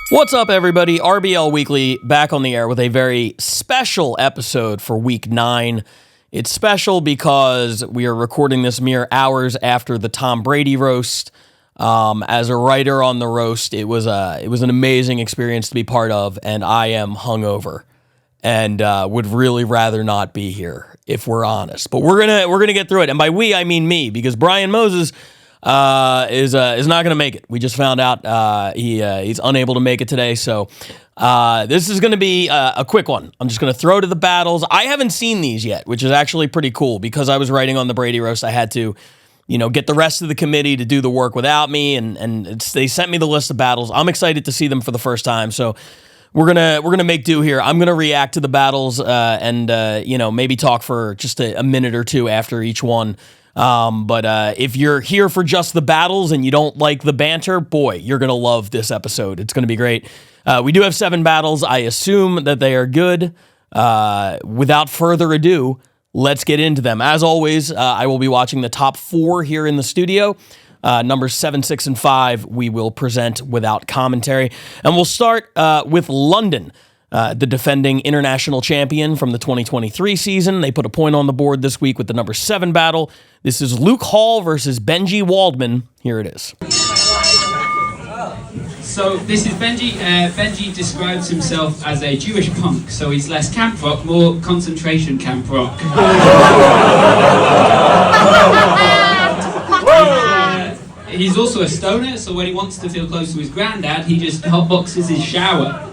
What's up, everybody? RBL Weekly back on the air with a very special episode for Week 9. It's special because we are recording this mere hours after the Tom Brady roast. As a writer on the roast, it was an amazing experience to be part of, and I am hungover and would really rather not be here, if we're honest. But we're gonna get through it, and by we I mean me, because Brian Moses is not going to make it. We just found out he's unable to make it today, so this is going to be a quick one. I'm just going to throw to the battles. I haven't seen these yet, which is actually pretty cool. Because I was writing on the Brady roast, I had to, get the rest of the committee to do the work without me, and they sent me the list of battles. I'm excited to see them for the first time, so we're gonna make do here. I'm gonna react to the battles and maybe talk for just a minute or two after each one. But if you're here for just the battles and you don't like the banter, boy, you're going to love this episode. It's going to be great. We do have 7 battles. I assume that they are good. Without further ado, let's get into them. As always, I will be watching the top 4 here in the studio. Numbers 7, 6, and 5 we will present without commentary. And we'll start with London. The defending international champion from the 2023 season. They put a point on the board this week with the number 7 battle. This is Luke Hall versus Benji Waldman. Here it is. So this is Benji. Benji describes himself as a Jewish punk, so he's less camp rock, more concentration camp rock. He's also a stoner, so when he wants to feel close to his granddad, he just hotboxes his shower.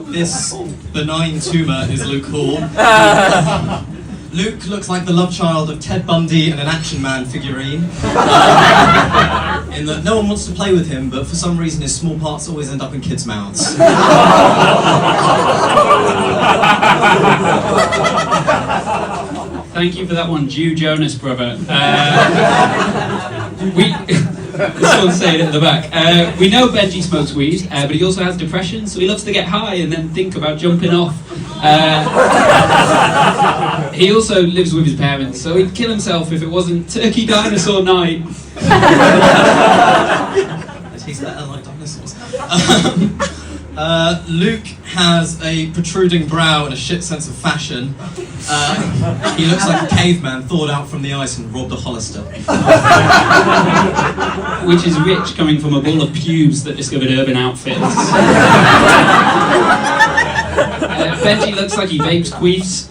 This benign tumour is Luke Hall. Luke looks like the love child of Ted Bundy and an Action Man figurine. In that no one wants to play with him, but for some reason his small parts always end up in kids' mouths. Thank you for that one, Jew Jonas, brother. Someone's saying it at the back. We know Benji smokes weed, but he also has depression, so he loves to get high and then think about jumping off. He also lives with his parents, so he'd kill himself if it wasn't Turkey Dinosaur Night. He's better like dinosaurs. Luke has a protruding brow and a shit sense of fashion. He looks like a caveman thawed out from the ice and robbed a Hollister. Which is rich, coming from a ball of pubes that discovered Urban Outfitters. Benji looks like he vapes queefs.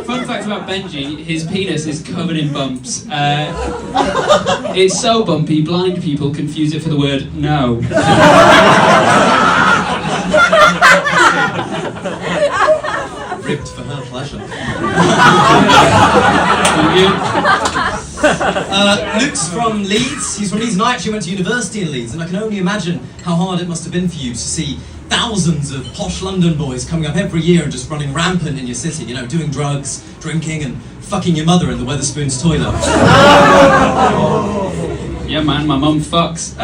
Fun fact about Benji, his penis is covered in bumps. It's so bumpy, blind people confuse it for the word no. Ripped for her pleasure. Luke's from Leeds. He's from Leeds and I actually went to university in Leeds, and I can only imagine how hard it must have been for you to see thousands of posh London boys coming up every year and just running rampant in your city, doing drugs, drinking, and fucking your mother in the Wetherspoons toilet. Yeah, man, my mum fucks.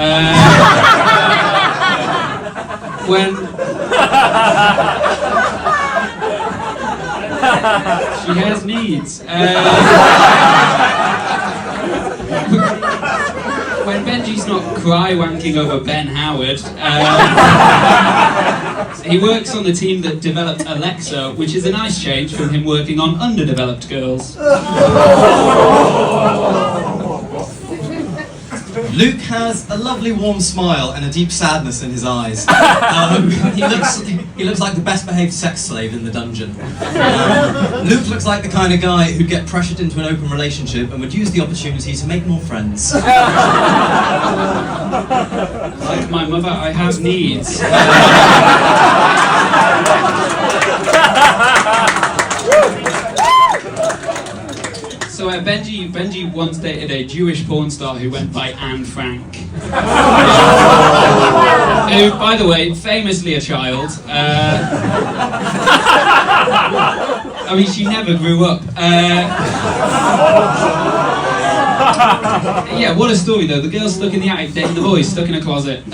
She has needs. When Benji's not cry-wanking over Ben Howard, he works on the team that developed Alexa, which is a nice change from him working on underdeveloped girls. Luke has a lovely warm smile and a deep sadness in his eyes. He looks like the best behaved sex slave in the dungeon. Luke looks like the kind of guy who'd get pressured into an open relationship and would use the opportunity to make more friends. Like my mother, I have needs. So Benji once dated a Jewish porn star who went by Anne Frank. Who, by the way, famously a child. I mean, she never grew up. Yeah, what a story though. The girl's stuck in the attic, the boy's stuck in a closet.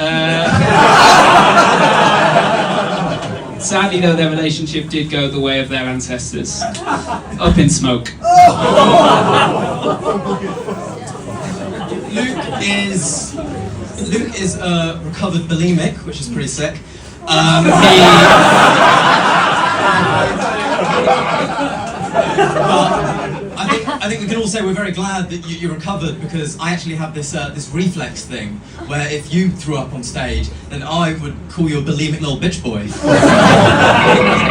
Sadly though, their relationship did go the way of their ancestors. Up in smoke. Luke is a recovered bulimic, which is pretty sick. I think we can all say we're very glad that you recovered, because I actually have this reflex thing where if you threw up on stage, then I would call you a bulimic little bitch boy.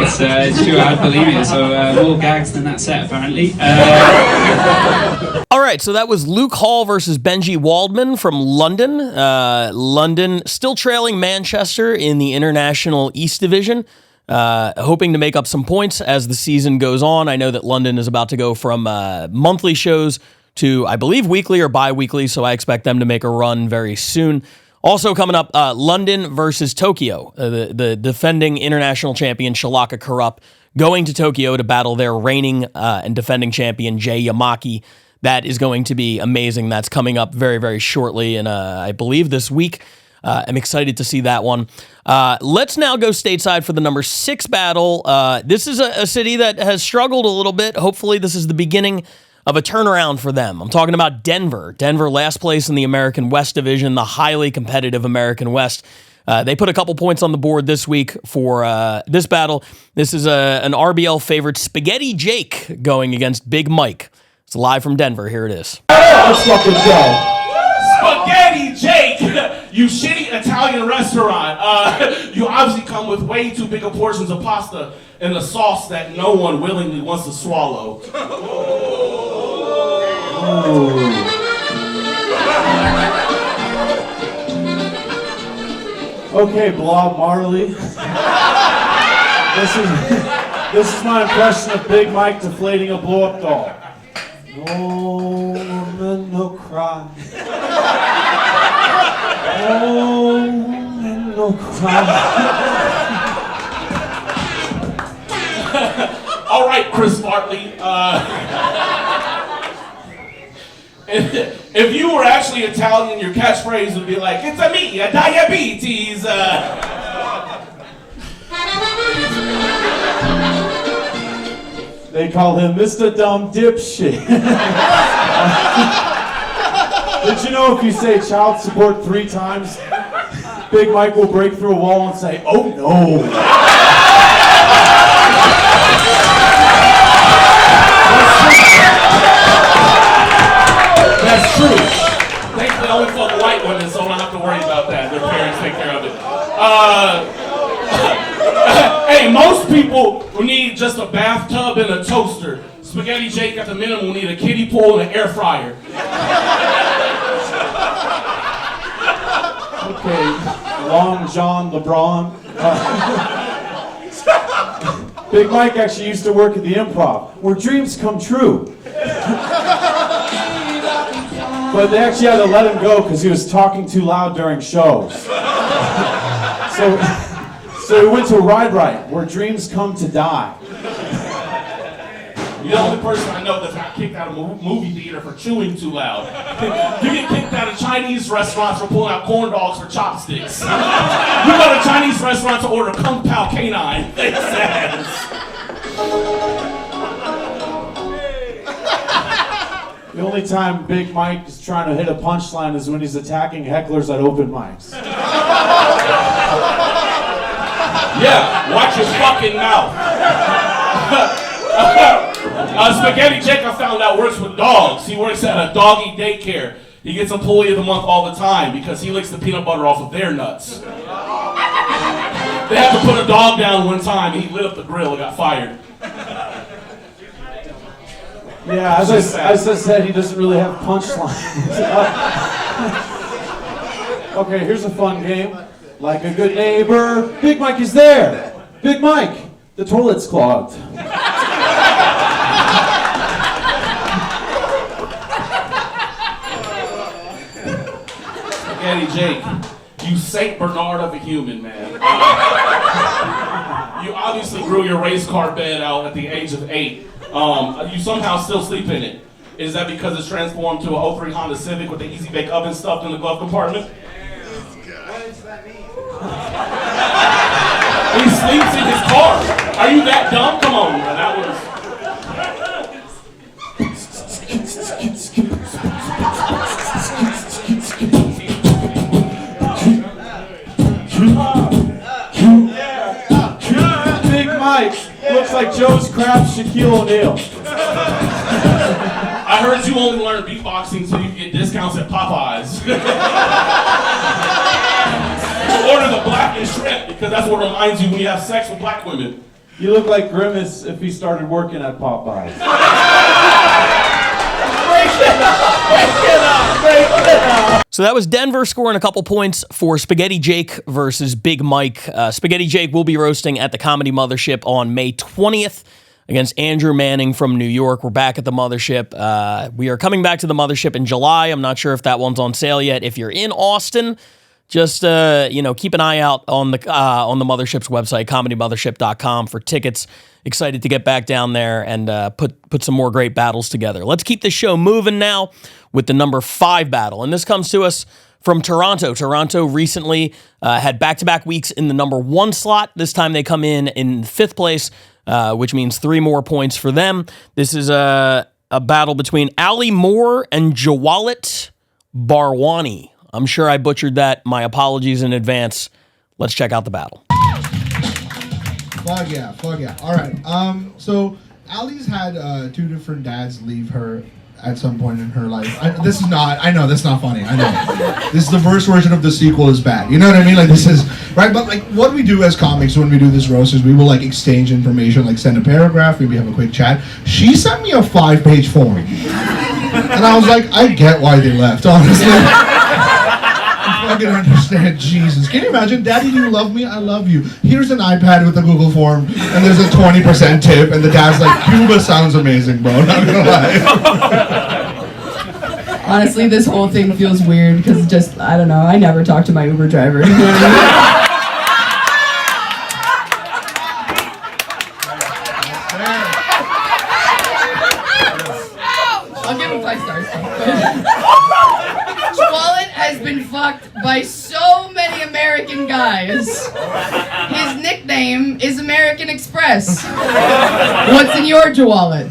It's true, I believe it. So more gags than that set apparently. All right, so that was Luke Hall versus Benji Waldman from London. London still trailing Manchester in the International East Division. Hoping to make up some points as the season goes on. I know that London is about to go from monthly shows to, I believe, weekly or bi-weekly, so I expect them to make a run very soon. Also coming up, London versus Tokyo. The defending international champion, Shalaka Kurup, going to Tokyo to battle their reigning and defending champion, Jay Yamaki. That is going to be amazing. That's coming up very, very shortly, and I believe this week. I'm excited to see that one. Let's now go stateside for the number 6 battle. This is a city that has struggled a little bit. Hopefully this is the beginning of a turnaround for them. I'm talking about Denver. Denver, last place in the American West Division, the highly competitive American West. They put a couple points on the board this week for this battle. This is an RBL favorite, Spaghetti Jake, going against Big Mike. It's live from Denver. Here it is. Let's fucking go. Spaghetti Jake, you shitty Italian restaurant. You obviously come with way too big of portions of pasta and a sauce that no one willingly wants to swallow. Okay, Blob Marley. This is my impression of Big Mike deflating a blow-up doll. No woman, no cry. No woman, no cry. All right, Chris Bartley. If you were actually Italian, your catchphrase would be like, "It's a me, a diabetes." They call him Mr. Dumb Dipshit. Did you know if you say child support 3 times, Big Mike will break through a wall and say, "Oh no." That's true. Thankfully, I only fuck white women, so I don't have to worry about that. Their parents take care of it. Hey, most people will need just a bathtub and a toaster. Spaghetti Jake at the minimum will need a kiddie pool and an air fryer. Okay, Long John LeBron. Big Mike actually used to work at the Improv, where dreams come true. But they actually had to let him go because he was talking too loud during shows. So he went to Ride Right, where dreams come to die. You're the only person I know that's got kicked out of a movie theater for chewing too loud. You get kicked out of Chinese restaurants for pulling out corn dogs for chopsticks. You go to Chinese restaurants to order Kung Pao Canine. They said. The only time Big Mike is trying to hit a punchline is when he's attacking hecklers at open mics. Yeah, watch your fucking mouth. Spaghetti Jake, I found out, works with dogs. He works at a doggy daycare. He gets Employee of the Month all the time because he licks the peanut butter off of their nuts. They had to put a dog down one time and he lit up the grill and got fired. Yeah, as I said, he doesn't really have punchlines. Okay, here's a fun game. Like a good neighbor, Big Mike is there. Big Mike, the toilet's clogged. Spaghetti Jake, you Saint Bernard of a human, man. You obviously grew your race car bed out at the age of 8. You somehow still sleep in it. Is that because it's transformed to an 03 Honda Civic with the Easy Bake Oven stuffed in the glove compartment? What does that mean? He sleeps in his car. Are you that dumb? Come on, man. That was... Big Mike looks like Joe's Crab's Shaquille O'Neal. I heard you only learn beatboxing so you can get discounts at Popeyes. Order the blackened shrimp because that's what reminds you when you have sex with black women. You look like Grimace if he started working at Popeyes. So that was Denver scoring a couple points for Spaghetti Jake versus Big Mike. Spaghetti Jake will be roasting at the Comedy Mothership on May 20th against Andrew Manning from New York. We're back at the Mothership. We are coming back to the Mothership in July. I'm not sure if that one's on sale yet. If you're in Austin, just keep an eye out on the Mothership's website, comedymothership.com, for tickets. Excited to get back down there and put some more great battles together. Let's keep this show moving now with the number 5 battle, and this comes to us from Toronto. Toronto recently had back-to-back weeks in the number 1 slot. This time they come in 5th place, which means 3 more points for them. This is a battle between Allie Moore and Jawalit Barwani. I'm sure I butchered that. My apologies in advance. Let's check out the battle. Fuck yeah. All right. So Allie's had 2 different dads leave her at some point in her life. I know that's not funny. I know. This is the first version of the sequel is bad. You know what I mean? Like, this is, right? But like, what we do as comics when we do this roast is we will like exchange information, like send a paragraph, maybe have a quick chat. She sent me a 5-page form. And I was like, I get why they left, honestly. I can understand. Jesus. Can you imagine? Daddy, do you love me? I love you. Here's an iPad with a Google form, and there's a 20% tip, and the dad's like, Cuba sounds amazing, bro. Not gonna lie. Honestly, this whole thing feels weird because just, I don't know, I never talk to my Uber driver. You know what I mean? I'll give him 5 stars. Wallet has been fucked by so many American guys. His nickname is American Express. What's in your wallet?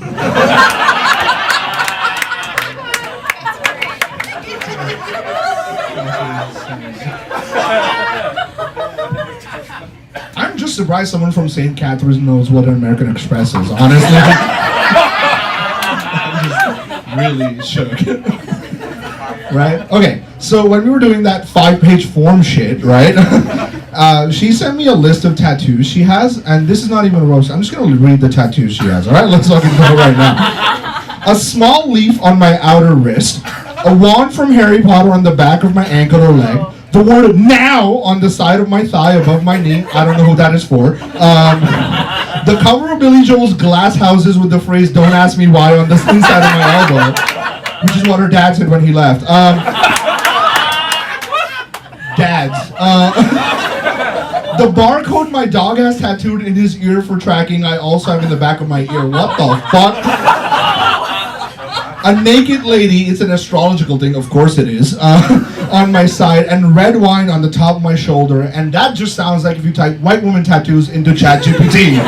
I'm just surprised someone from St. Catharines knows what an American Express is, honestly. I'm just really shook. Right? Okay, so when we were doing that 5-page form shit, right? She sent me a list of tattoos she has, and this is not even a roast. I'm just gonna read the tattoos she has, alright? Let's fucking go right now. A small leaf on my outer wrist, a wand from Harry Potter on the back of my ankle or leg, the word now on the side of my thigh above my knee. I don't know who that is for. The cover of Billy Joel's Glass Houses with the phrase, don't ask me why, on the inside of my elbow. Which is what her dad said when he left. Dads. The barcode my dog has tattooed in his ear for tracking, I also have in the back of my ear. What the fuck? A naked lady, it's an astrological thing, of course it is, on my side, and red wine on the top of my shoulder, and that just sounds like if you type white woman tattoos into ChatGPT.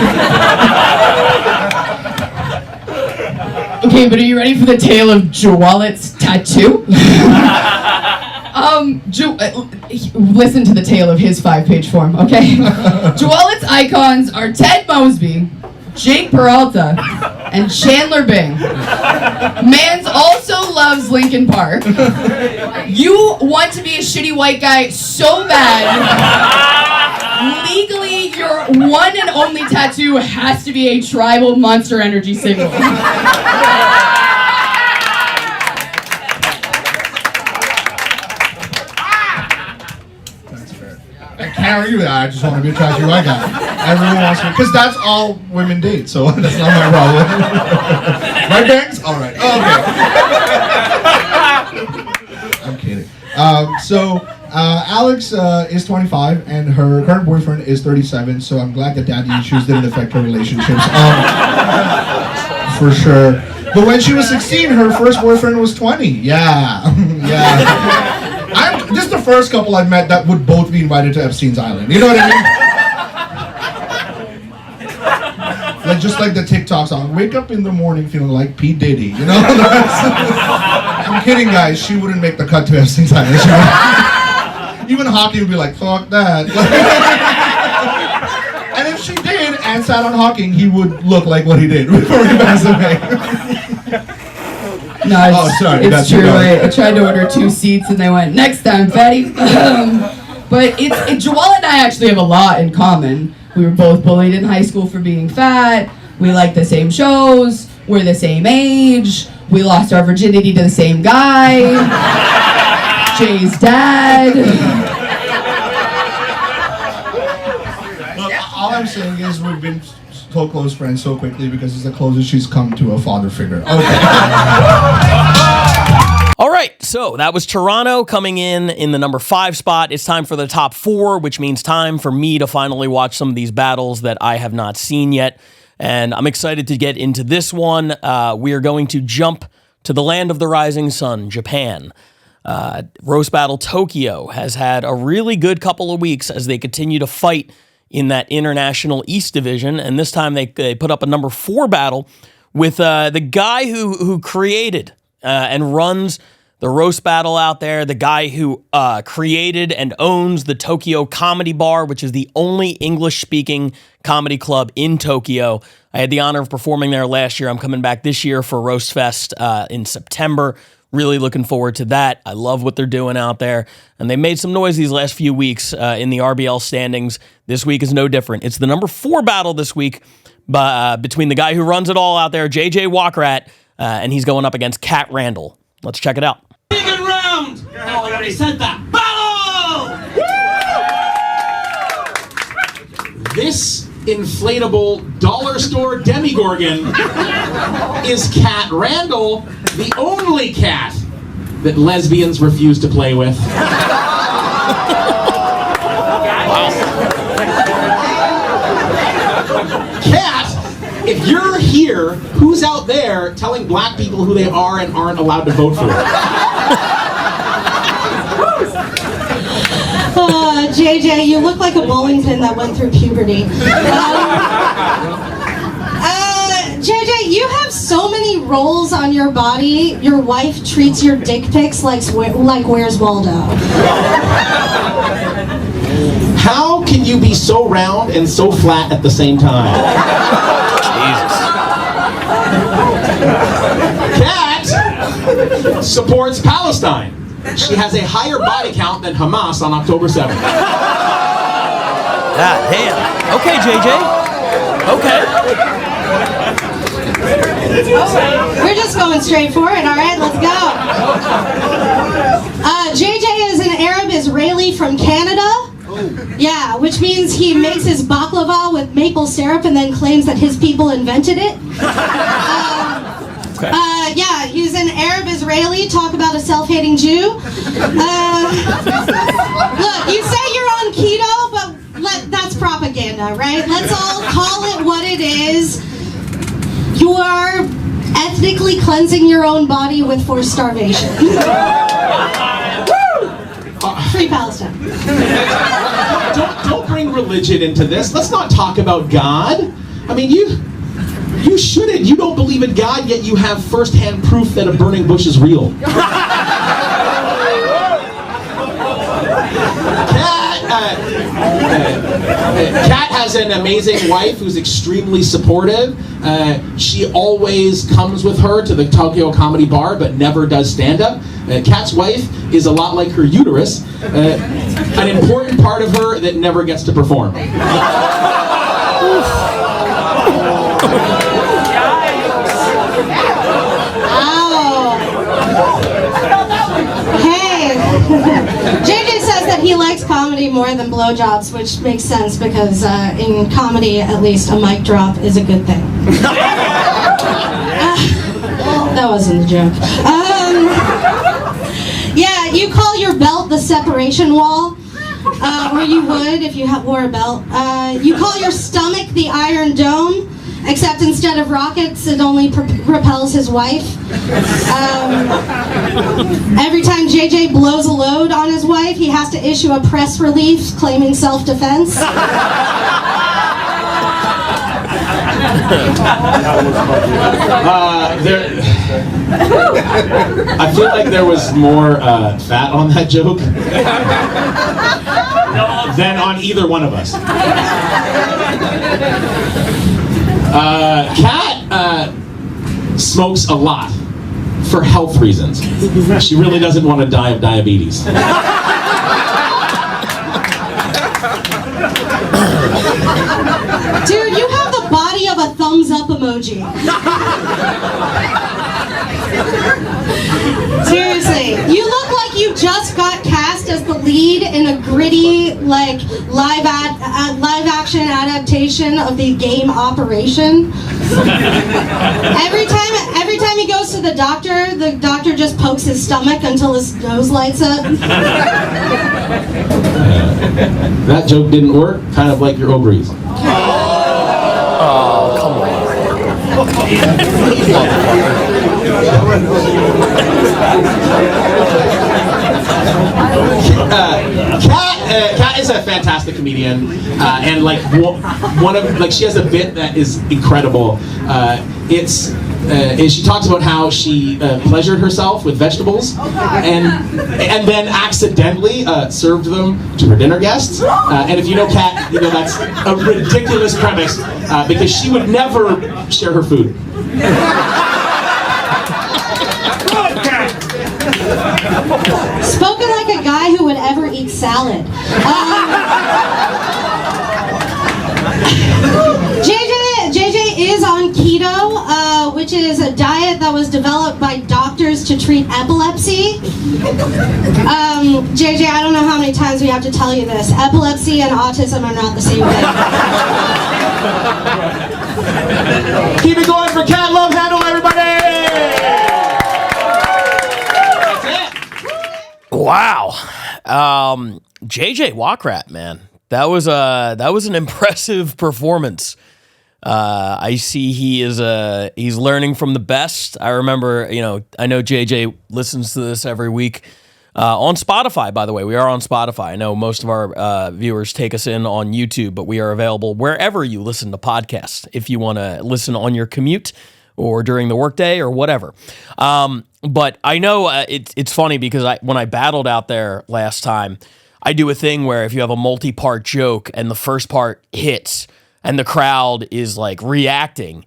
Okay, but are you ready for the tale of Jawalit's tattoo? Listen to the tale of his 5-page form, okay? Jawalit's icons are Ted Mosby, Jake Peralta, and Chandler Bing. Mans also loves Linkin Park. You want to be a shitty white guy so bad. Legally, your one and only tattoo has to be a tribal Monster Energy signal. That's fair. I can't argue with that. I just want to be a trashy white guy. Everyone wants me, because that's all women date, so that's not my problem. Right, Banks? All right. Okay. I'm kidding. Alex is 25 and her current boyfriend is 37, so I'm glad that daddy issues didn't affect her relationships. for sure. But when she was 16, her first boyfriend was 20. Yeah. Yeah. This is the first couple I've met that would both be invited to Epstein's Island. You know what I mean? Like just like the TikTok song, wake up in the morning feeling like P. Diddy, you know? I'm kidding, guys. She wouldn't make the cut to Epstein's Island. Even Hockey would be like, fuck that. And if she did and sat on Hawking, he would look like what he did before he passed away. No, it's true. I tried to order 2 seats and they went, next time, fatty. But Joelle and I actually have a lot in common. We were both bullied in high school for being fat. We like the same shows. We're the same age. We lost our virginity to the same guy. Jay's dad. Look, all I'm saying is we've been so close friends so quickly because it's the closest she's come to a father figure. Okay. All right, so that was Toronto coming in the number 5 spot. It's time for the top 4, which means time for me to finally watch some of these battles that I have not seen yet. And I'm excited to get into this one. We are going to jump to the land of the rising sun, Japan. Roast Battle Tokyo has had a really good couple of weeks as they continue to fight in that International East Division. And this time they put up a number 4 battle with the guy who created and runs the roast battle out there, the guy who created and owns the Tokyo Comedy Bar, which is the only English-speaking comedy club in Tokyo. I had the honor of performing there last year. I'm coming back this year for Roast Fest in September. Really looking forward to that. I love what they're doing out there. And they made some noise these last few weeks in the RBL standings. This week is no different. It's the number 4 battle this week between the guy who runs it all out there, JJ Walkrat, and he's going up against Cat Randall. Let's check it out. Second round! Oh, I already said that. Battle! This inflatable dollar store Demigorgon is Cat Randall, the only cat that lesbians refuse to play with. Cat, if you're here, who's out there telling black people who they are and aren't allowed to vote for? JJ, you look like a bowling pin that went through puberty. JJ, you have so many roles on your body. Your wife treats your dick pics like Where's Waldo? How can you be so round and so flat at the same time? Jesus. Cat supports Palestine. She has a higher body count than Hamas on October 7th. Damn. Okay, JJ. Okay. We're just going straight for it, all right? Let's go. JJ is an Arab Israeli from Canada. Yeah, which means he makes his baklava with maple syrup and then claims that his people invented it. Yeah, he's an Arab Israeli. Talk about a self-hating Jew. Look, you say you're on keto, but that's propaganda, right? Let's all call it what it is. You are ethnically cleansing your own body with forced starvation. Free Palestine. Don't bring religion into this. Let's not talk about God. I mean, you shouldn't. You don't believe in God, yet you have first-hand proof that a burning bush is real. Kat has an amazing wife who's extremely supportive. She always comes with her to the Tokyo Comedy Bar, but never does stand-up. Kat's wife is a lot like her uterus, an important part of her that never gets to perform. JJ says that he likes comedy more than blowjobs, which makes sense because in comedy, at least, a mic drop is a good thing. That wasn't a joke. Yeah, you call your belt the separation wall, or you would if you wore a belt. You call your stomach the Iron Dome, except instead of rockets, it only repels his wife. Every time JJ blows a load on his wife, he has to issue a press release claiming self-defense. I feel like there was more fat on that joke than on either one of us. Kat smokes a lot for health reasons. She really doesn't want to die of diabetes. Dude, you have the body of a thumbs up emoji. Seriously, you look like you just got cast as the lead in a gritty, like, live action adaptation of the game Operation. Every time he goes to the doctor just pokes his stomach until his nose lights up. That joke didn't work, kind of like your ovaries. Oh, come on. Kat is a fantastic comedian, and like she has a bit that is incredible. She talks about how she pleasured herself with vegetables, and then accidentally served them to her dinner guests. And if you know Kat, you know that's a ridiculous premise because she would never share her food. Spoken like a guy who would ever eat salad. JJ is on keto, which is a diet that was developed by doctors to treat epilepsy. JJ, I don't know how many times we have to tell you this. Epilepsy and autism are not the same thing. Keep it going for Kat Love Handle, everybody! Wow. JJ Walkrat, man. That was an impressive performance. I see he's learning from the best. I remember, I know JJ listens to this every week on Spotify, by the way. We are on Spotify. I know most of our viewers take us in on YouTube, but we are available wherever you listen to podcasts if you want to listen on your commute or during the workday or whatever. But I know it's funny because when I battled out there last time, I do a thing where if you have a multi-part joke and the first part hits and the crowd is like reacting,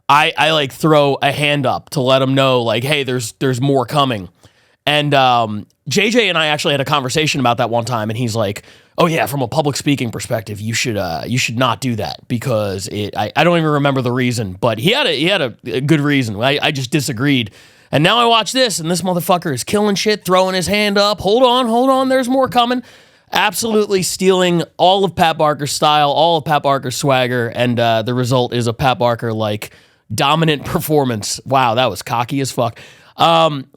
I like throw a hand up to let them know like, hey, there's more coming. And JJ and I actually had a conversation about that one time, and he's like, oh yeah, from a public speaking perspective, you should not do that because I don't even remember the reason, but he had a good reason. I just disagreed. And now I watch this, and this motherfucker is killing shit, throwing his hand up. Hold on, there's more coming. Absolutely stealing all of Pat Barker's style, all of Pat Barker's swagger, and the result is a Pat Barker-like dominant performance. Wow, that was cocky as fuck.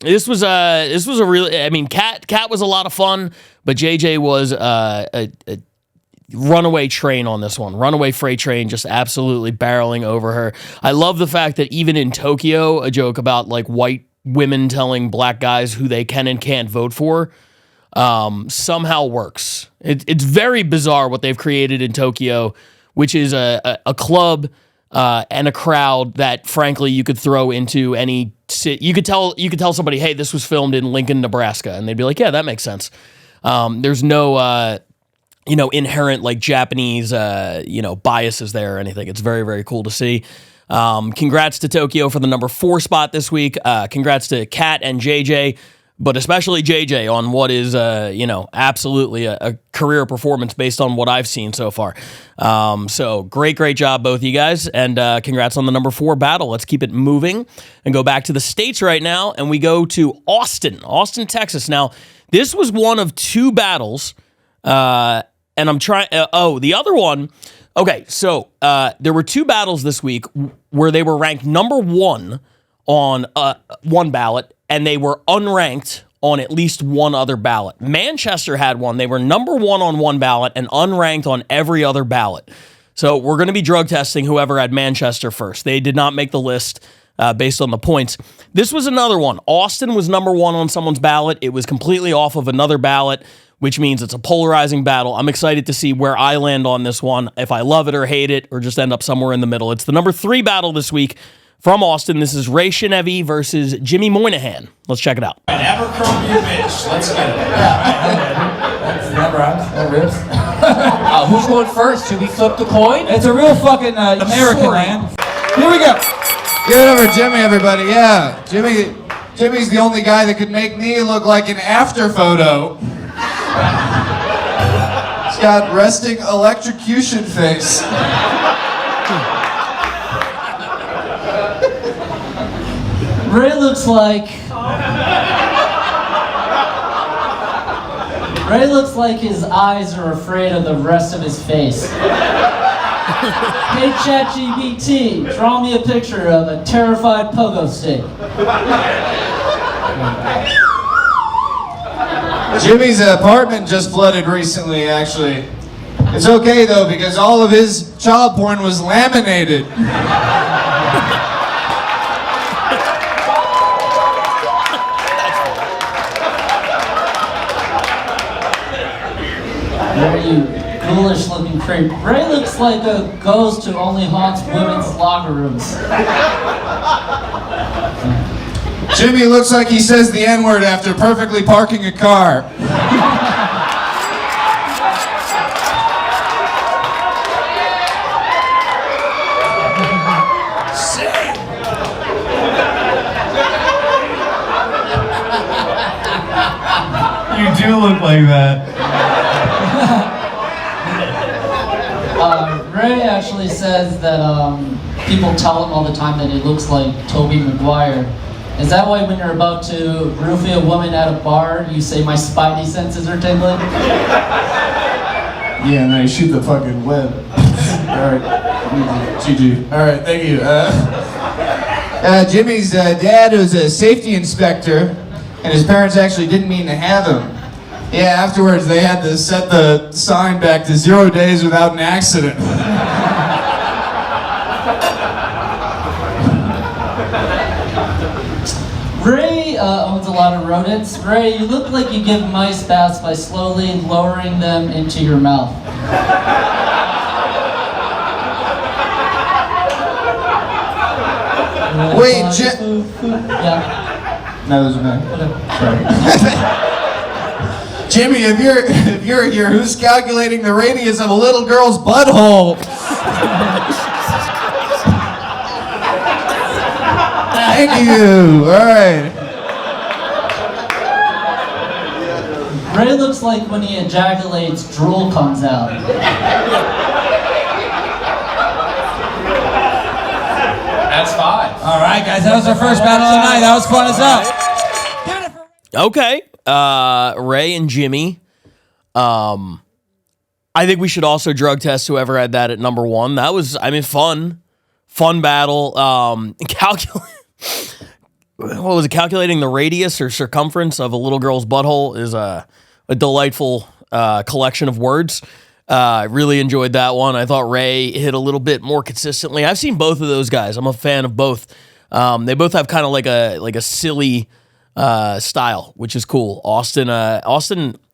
This was a really, Kat was a lot of fun, but JJ was a runaway train on this one. Runaway freight train, just absolutely barreling over her. I love the fact that even in Tokyo, a joke about like white women telling black guys who they can and can't vote for somehow works. It's very bizarre what they've created in Tokyo, which is a club and a crowd that, frankly, you could throw into any city. You could tell somebody, hey, this was filmed in Lincoln, Nebraska, and they'd be like, yeah, that makes sense. There's no inherent like Japanese biases there or anything. It's very, very cool to see. Congrats to Tokyo for the number 4 spot this week. Congrats to Kat and JJ, but especially JJ on what is, absolutely a career performance based on what I've seen so far. So great job, both of you guys, and congrats on the number 4 battle. Let's keep it moving and go back to the States right now, and we go to Austin, Texas. Now, this was one of 2 battles, and I'm trying, the other one, okay, so there were 2 battles this week where they were ranked number 1 on one ballot, and they were unranked on at least one other ballot. Manchester had one. They were number 1 on one ballot and unranked on every other ballot. So we're going to be drug testing whoever had Manchester first. They did not make the list based on the points. This was another one. Austin was number 1 on someone's ballot. It was completely off of another ballot, which means it's a polarizing battle. I'm excited to see where I land on this one, if I love it or hate it, or just end up somewhere in the middle. It's the number 3 battle this week from Austin. This is Ray Shinevi versus Jimmy Moynihan. Let's check it out. Abercrombie bitch. Let's get it. That's never no ribs. Who's going first? Should we flip the coin? It's a real fucking American land. Here we go. Give it over Jimmy, everybody. Yeah, Jimmy's the only guy that could make me look like an after photo. He's got resting electrocution face. Ray looks like his eyes are afraid of the rest of his face. Hey ChatGPT, draw me a picture of a terrified pogo stick. Jimmy's apartment just flooded recently, actually. It's okay though, because all of his child porn was laminated. You ghoulish looking creep. Ray looks like a ghost who only haunts women's locker rooms. Jimmy looks like he says the N-word after perfectly parking a car. You do look like that. Ray actually says that people tell him all the time that he looks like Tobey Maguire. Is that why when you're about to roofie a woman at a bar, you say my spidey senses are tingling? Yeah, and then I shoot the fucking web. Alright, GG. Alright, thank you. Jimmy's dad was a safety inspector, and his parents actually didn't mean to have him. Yeah, afterwards they had to set the sign back to 0 days without an accident. Ray owns a lot of rodents. Ray, you look like you give mice baths by slowly lowering them into your mouth. Wait, Yeah. No, those are mine. Sorry. Jimmy, if you're here, who's calculating the radius of a little girl's butthole? Thank you. All right. Ray looks like when he ejaculates, drool comes out. That's 5. All right, guys, that was our first battle of the night. That was fun as hell. Okay. Ray and Jimmy. I think we should also drug test whoever had that at number 1. That was, fun battle. What was it? Calculating the radius or circumference of a little girl's butthole is a delightful collection of words. I really enjoyed that one. I thought Ray hit a little bit more consistently. I've seen both of those guys. I'm a fan of both. They both have kind of like a silly style, which is cool. Austin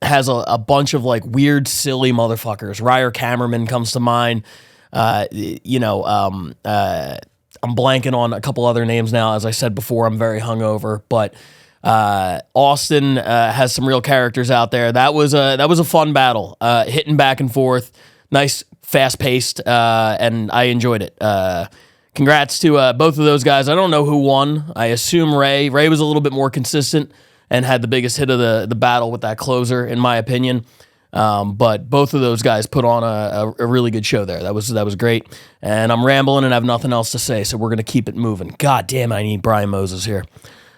has a bunch of like weird, silly motherfuckers. Ryer Cameraman comes to mind. I'm blanking on a couple other names now. As I said before, I'm very hungover, but Austin has some real characters out there. That was a fun battle, hitting back and forth, nice, fast paced, and I enjoyed it. Congrats to both of those guys. I don't know who won. I assume Ray. Ray was a little bit more consistent and had the biggest hit of the battle with that closer, in my opinion. But both of those guys put on a really good show there. That was great. And I'm rambling and have nothing else to say, so we're going to keep it moving. God damn, I need Brian Moses here.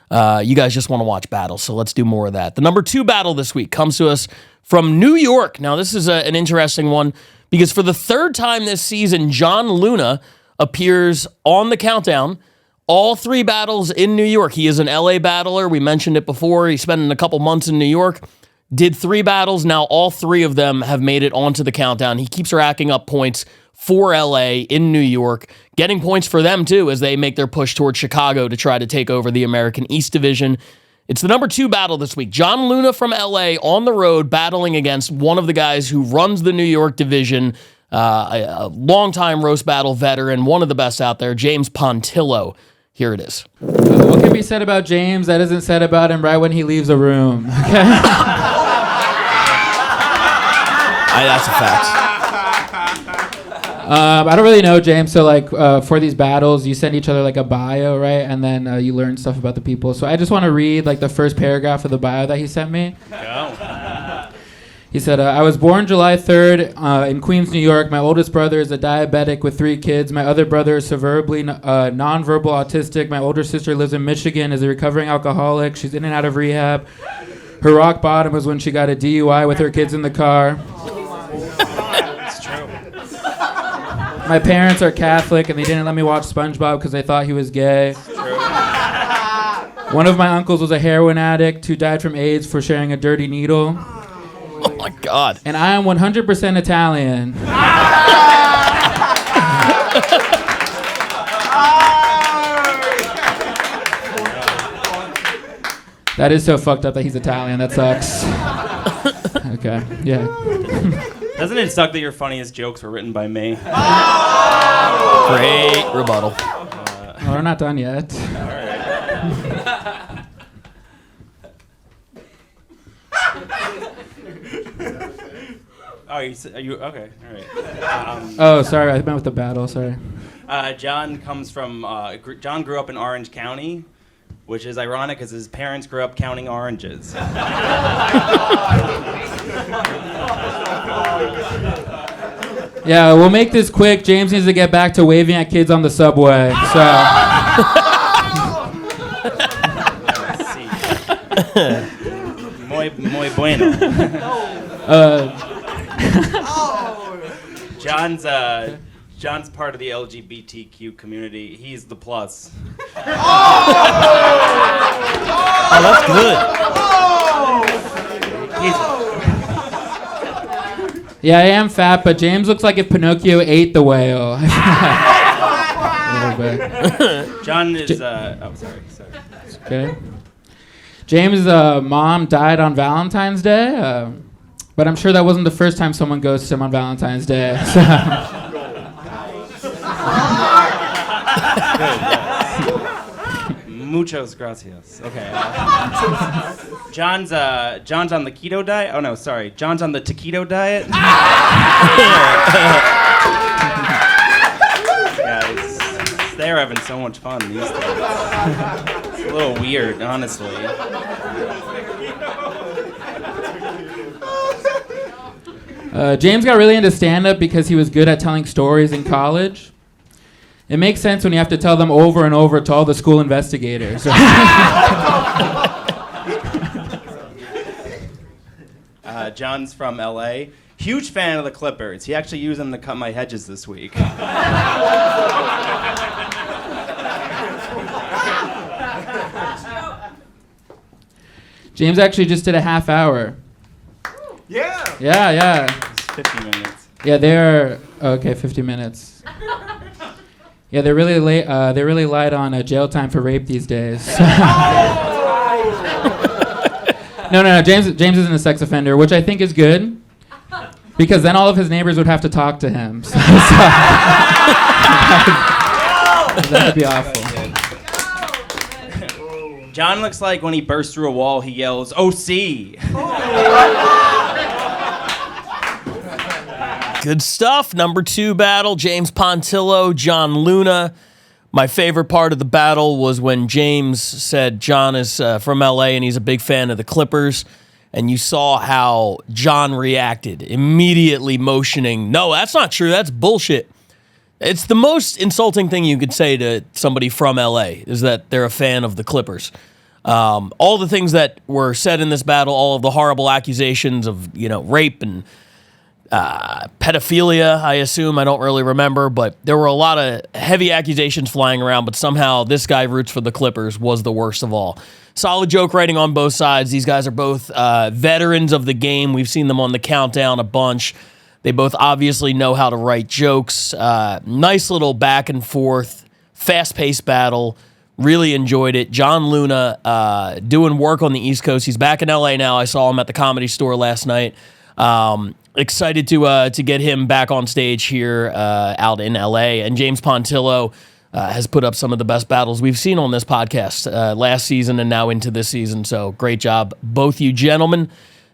You guys just want to watch battles, so let's do more of that. The number 2 battle this week comes to us from New York. Now, this is an interesting one because for the 3rd time this season, John Luna appears on the countdown. All 3 battles in New York. He is an LA battler. We mentioned it before. He's spending a couple months in New York. did 3 battles. Now all 3 of them have made it onto the countdown. He keeps racking up points for LA in New York, getting points for them too as they make their push towards Chicago to try to take over the American East Division. It's the number 2 battle this week. John Luna from LA on the road battling against one of the guys who runs the New York division, a longtime roast battle veteran, one of the best out there, James Pontillo. Here it is. What can be said about James that isn't said about him right when he leaves a room? Okay? That's a fact. I don't really know James, so like for these battles, you send each other like a bio, right? And then you learn stuff about the people. So I just want to read like the first paragraph of the bio that he sent me. Go. He said, I was born July 3rd in Queens, New York. My oldest brother is a diabetic with 3 kids. My other brother is severely nonverbal autistic. My older sister lives in Michigan, is a recovering alcoholic. She's in and out of rehab. Her rock bottom was when she got a DUI with her kids in the car. My parents are Catholic, and they didn't let me watch SpongeBob because they thought he was gay. One of my uncles was a heroin addict who died from AIDS for sharing a dirty needle. Oh my God. And I am 100% Italian. That is so fucked up that he's Italian. That sucks. Okay, yeah. Doesn't it suck that your funniest jokes were written by me? Great rebuttal. We're not done yet. Oh, are you okay? All right. Oh, sorry, I meant with the battle. Sorry. John comes from. John grew up in Orange County, which is ironic because his parents grew up counting oranges. Yeah, we'll make this quick. James needs to get back to waving at kids on the subway. So. Muy bueno. John's part of the LGBTQ community. He's the plus. Oh, that's good. Yeah, I am fat, but James looks like if Pinocchio ate the whale. A little bit. John is. Sorry. Okay. James' mom died on Valentine's Day, but I'm sure that wasn't the first time someone ghosted him on Valentine's Day. So. Muchos gracias. Okay. John's on the keto diet. Oh no, sorry. John's on the taquito diet. Yeah, they're having so much fun these days. It's a little weird, honestly. James got really into stand-up because he was good at telling stories in college. It makes sense when you have to tell them over and over to all the school investigators. John's from LA. Huge fan of the Clippers. He actually used them to cut my hedges this week. James actually just did a half hour. Yeah. Yeah. It's 50 minutes. Yeah, they're okay. 50 minutes. Yeah, they're really late. They really light on jail time for rape these days. No. James isn't a sex offender, which I think is good, because then all of his neighbors would have to talk to him. So that would be awful. John looks like when he bursts through a wall, he yells, "OC!" Good stuff. Number 2 battle, James Pontillo, John Luna. My favorite part of the battle was when James said John is from LA and he's a big fan of the Clippers. And you saw how John reacted, immediately motioning, "No, that's not true. That's bullshit." It's the most insulting thing you could say to somebody from LA, is that they're a fan of the Clippers. All the things that were said in this battle, all of the horrible accusations of, rape and pedophilia, I assume. I don't really remember, but there were a lot of heavy accusations flying around, but somehow this guy roots for the Clippers was the worst of all. Solid joke writing on both sides. These guys are both veterans of the game. We've seen them on the countdown a bunch. They both obviously know how to write jokes. Nice little back and forth, fast-paced battle. Really enjoyed it. John Luna doing work on the East Coast. He's back in LA now. I saw him at the Comedy Store last night. Excited to get him back on stage here out in LA. And James Pontillo has put up some of the best battles we've seen on this podcast last season and now into this season. So great job, both you gentlemen.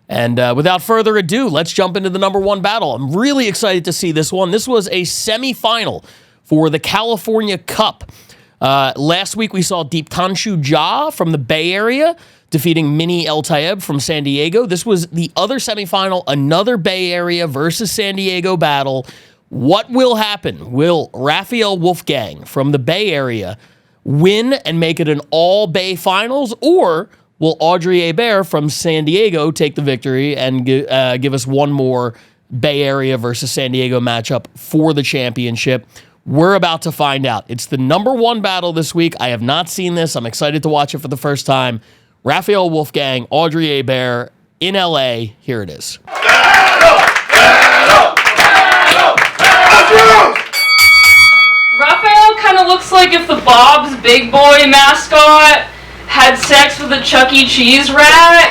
And without further ado, let's jump into the number one battle. I'm really excited to see this one. This was a semifinal for the California Cup. Last week we saw Deeptanshu Jha from the Bay Area defeating Mini El Tayeb from San Diego. This was the other semifinal, another Bay Area versus San Diego battle. What will happen? Will Raphael Wolfgang from the Bay Area win and make it an all-Bay finals, or will Audrey Hebert from San Diego take the victory and give us one more Bay Area versus San Diego matchup for the championship? We're about to find out. It's the number one battle this week. I have not seen this. I'm excited to watch it for the first time. Raphael Wolfgang, Audrey Hebert in LA. Here it is. Raphael kind of looks like if the Bob's Big Boy mascot had sex with a Chuck E. Cheese rat,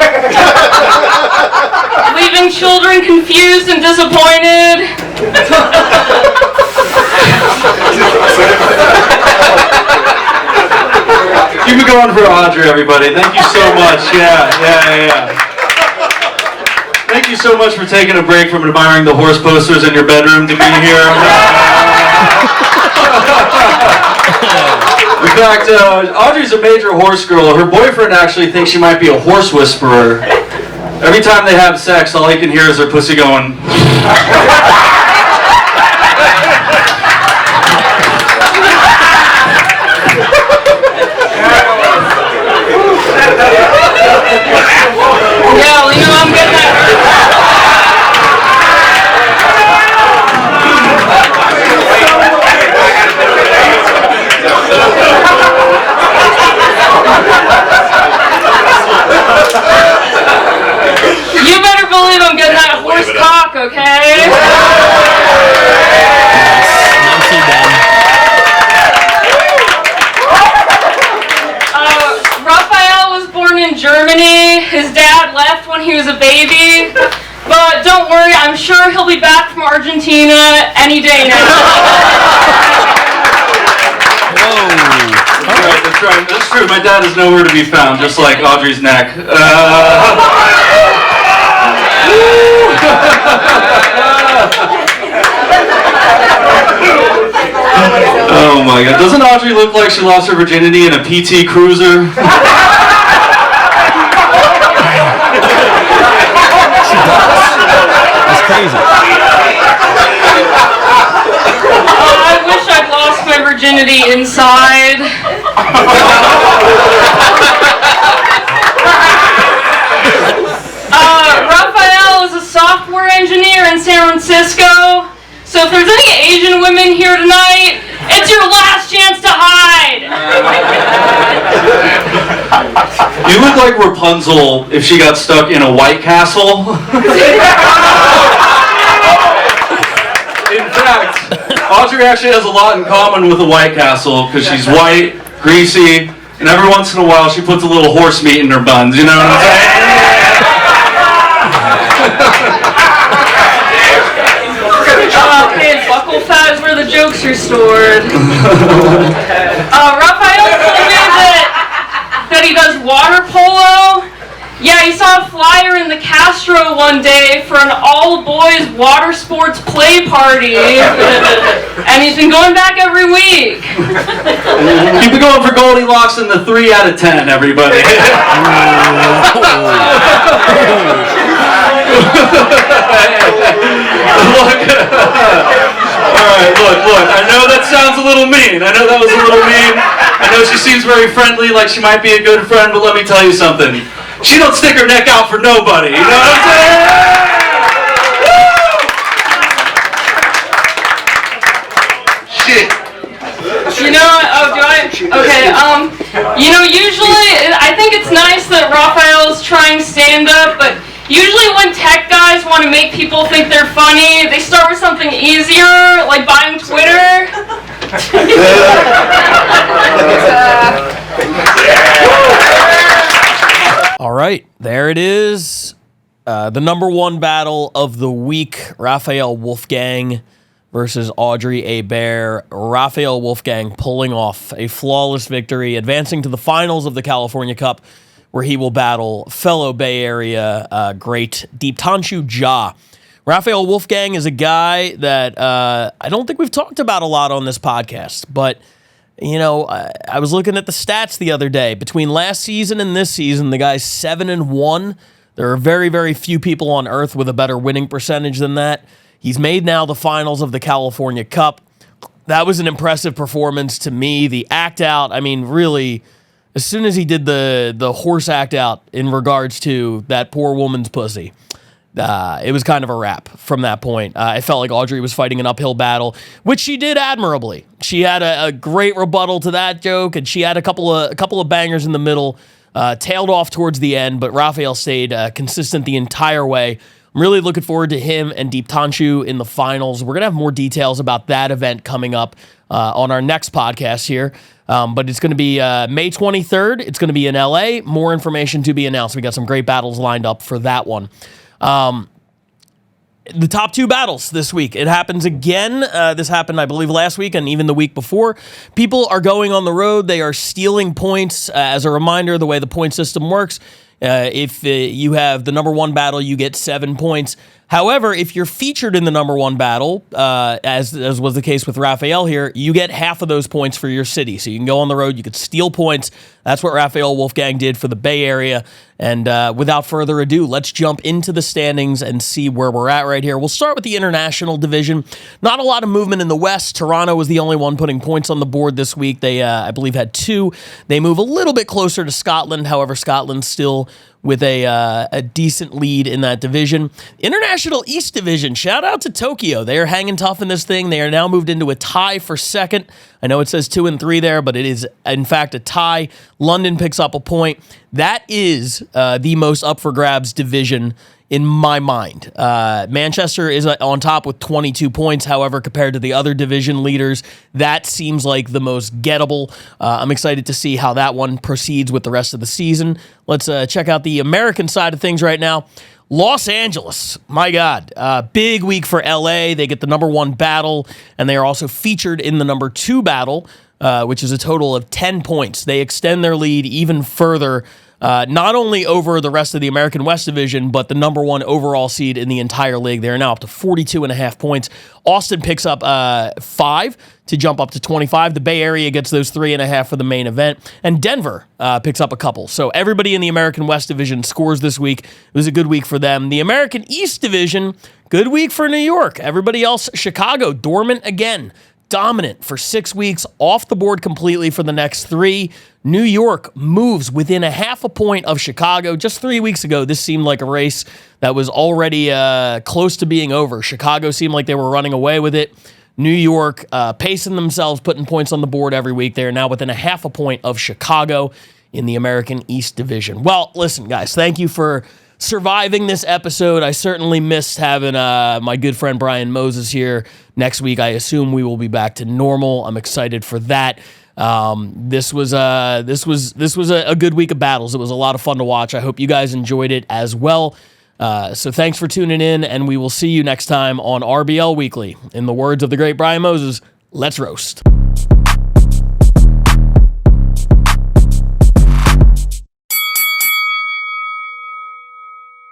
leaving children confused and disappointed. Keep it going for Audrey, everybody. Thank you so much. Yeah. Thank you so much for taking a break from admiring the horse posters in your bedroom to be here. In fact, Audrey's a major horse girl. Her boyfriend actually thinks she might be a horse whisperer. Every time they have sex, all he can hear is her pussy going. Yeah, well, you know, I'm getting that. You better believe I'm getting that horse cock, okay? Raphael was born in Germany. His dad left when he was a baby. But don't worry, I'm sure he'll be back from Argentina any day now. That's right. That's true. My dad is nowhere to be found, just like Audrey's neck. Oh my God! Doesn't Audrey look like she lost her virginity in a PT Cruiser? That's crazy. I wish I'd lost my virginity inside. Raphael is a software engineer in San Francisco. So if there's any Asian women here tonight, it's your last chance to hide. You look like Rapunzel if she got stuck in a White Castle. In fact, Audrey actually has a lot in common with a White Castle because she's white, greasy, and every once in a while she puts a little horse meat in her buns. You know what I'm saying? Okay, buckle fat is where the jokes are stored. Raphael told me that he does water polo. Yeah, he saw a flyer in the Castro one day for an all-boys water sports play party. And he's been going back every week. Keep it going for Goldilocks and the 3 out of 10, everybody. Alright, look, I know that sounds a little mean. I know that was a little mean. I know she seems very friendly, like she might be a good friend, but let me tell you something. She don't stick her neck out for nobody, you know what I'm saying? You know, oh, do I? Okay, usually, I think it's nice that Raphael's trying stand-up, but usually when tech guys want to make people think they're funny, they start with something easier, like buying Twitter. All right, there it is. The number one battle of the week, Raphael Wolfgang versus Audrey Hebert. Raphael Wolfgang pulling off a flawless victory, advancing to the finals of the California Cup, where he will battle fellow Bay Area great Deeptanshu Jha. Raphael Wolfgang is a guy that I don't think we've talked about a lot on this podcast, but I was looking at the stats the other day. Between last season and this season, the guy's 7-1. There are very, very few people on earth with a better winning percentage than that. He's made now the finals of the California Cup. That was an impressive performance to me. The act out, I mean, really, as soon as he did the horse act out in regards to that poor woman's pussy, it was kind of a wrap from that point. I felt like Audrey was fighting an uphill battle, which she did admirably. She had a great rebuttal to that joke, and she had a couple of bangers in the middle, tailed off towards the end, but Raphael stayed consistent the entire way. I'm really looking forward to him and Deeptanshu in the finals. We're going to have more details about that event coming up on our next podcast here. But it's going to be May 23rd. It's going to be in LA. More information to be announced. We got some great battles lined up for that one. The top two battles this week. It happens again. This happened, I believe, last week and even the week before. People are going on the road. They are stealing points. As a reminder, the way the point system works, if you have the number one battle, you get 7 points. However, if you're featured in the number one battle, as was the case with Raphael here, you get half of those points for your city. So you can go on the road, you could steal points. That's what Raphael Wolfgang did for the Bay Area. And without further ado, let's jump into the standings and see where we're at right here. We'll start with the international division. Not a lot of movement in the West. Toronto was the only one putting points on the board this week. They, I believe, had 2. They move a little bit closer to Scotland. However, Scotland's still with a decent lead in that division. International East Division, shout out to Tokyo. They are hanging tough in this thing. They are now moved into a tie for second. I know it says 2 and 3 there, but it is, in fact, a tie. London picks up a point. That is the most up for grabs division in my mind. Manchester is on top with 22 points. However, compared to the other division leaders, that seems like the most gettable. I'm excited to see how that one proceeds with the rest of the season. Let's check out the American side of things right now. Los Angeles, my God, big week for LA. They get the number one battle, and they are also featured in the number 2 battle, which is a total of 10 points. They extend their lead even further, not only over the rest of the American West Division, but the number 1 overall seed in the entire league. They are now up to 42.5 points. Austin picks up 5 to jump up to 25. The Bay Area gets those 3.5 for the main event. And Denver picks up a couple. So everybody in the American West Division scores this week. It was a good week for them. The American East Division, good week for New York. Everybody else, Chicago, dormant again. Dominant for 6 weeks, off the board completely for the next 3. New York moves within a half a point of Chicago. Just 3 weeks ago, this seemed like a race that was already close to being over. Chicago seemed like they were running away with it. New York pacing themselves, putting points on the board every week. They are now within a half a point of Chicago in the American East Division. Well, listen, guys, thank you for surviving this episode. I certainly missed having my good friend Brian Moses here. Next week, I assume we will be back to normal. I'm excited for that. This was a good week of battles. It was a lot of fun to watch. I hope you guys enjoyed it as well. So thanks for tuning in, and we will see you next time on RBL Weekly. In the words of the great Brian Moses, let's roast.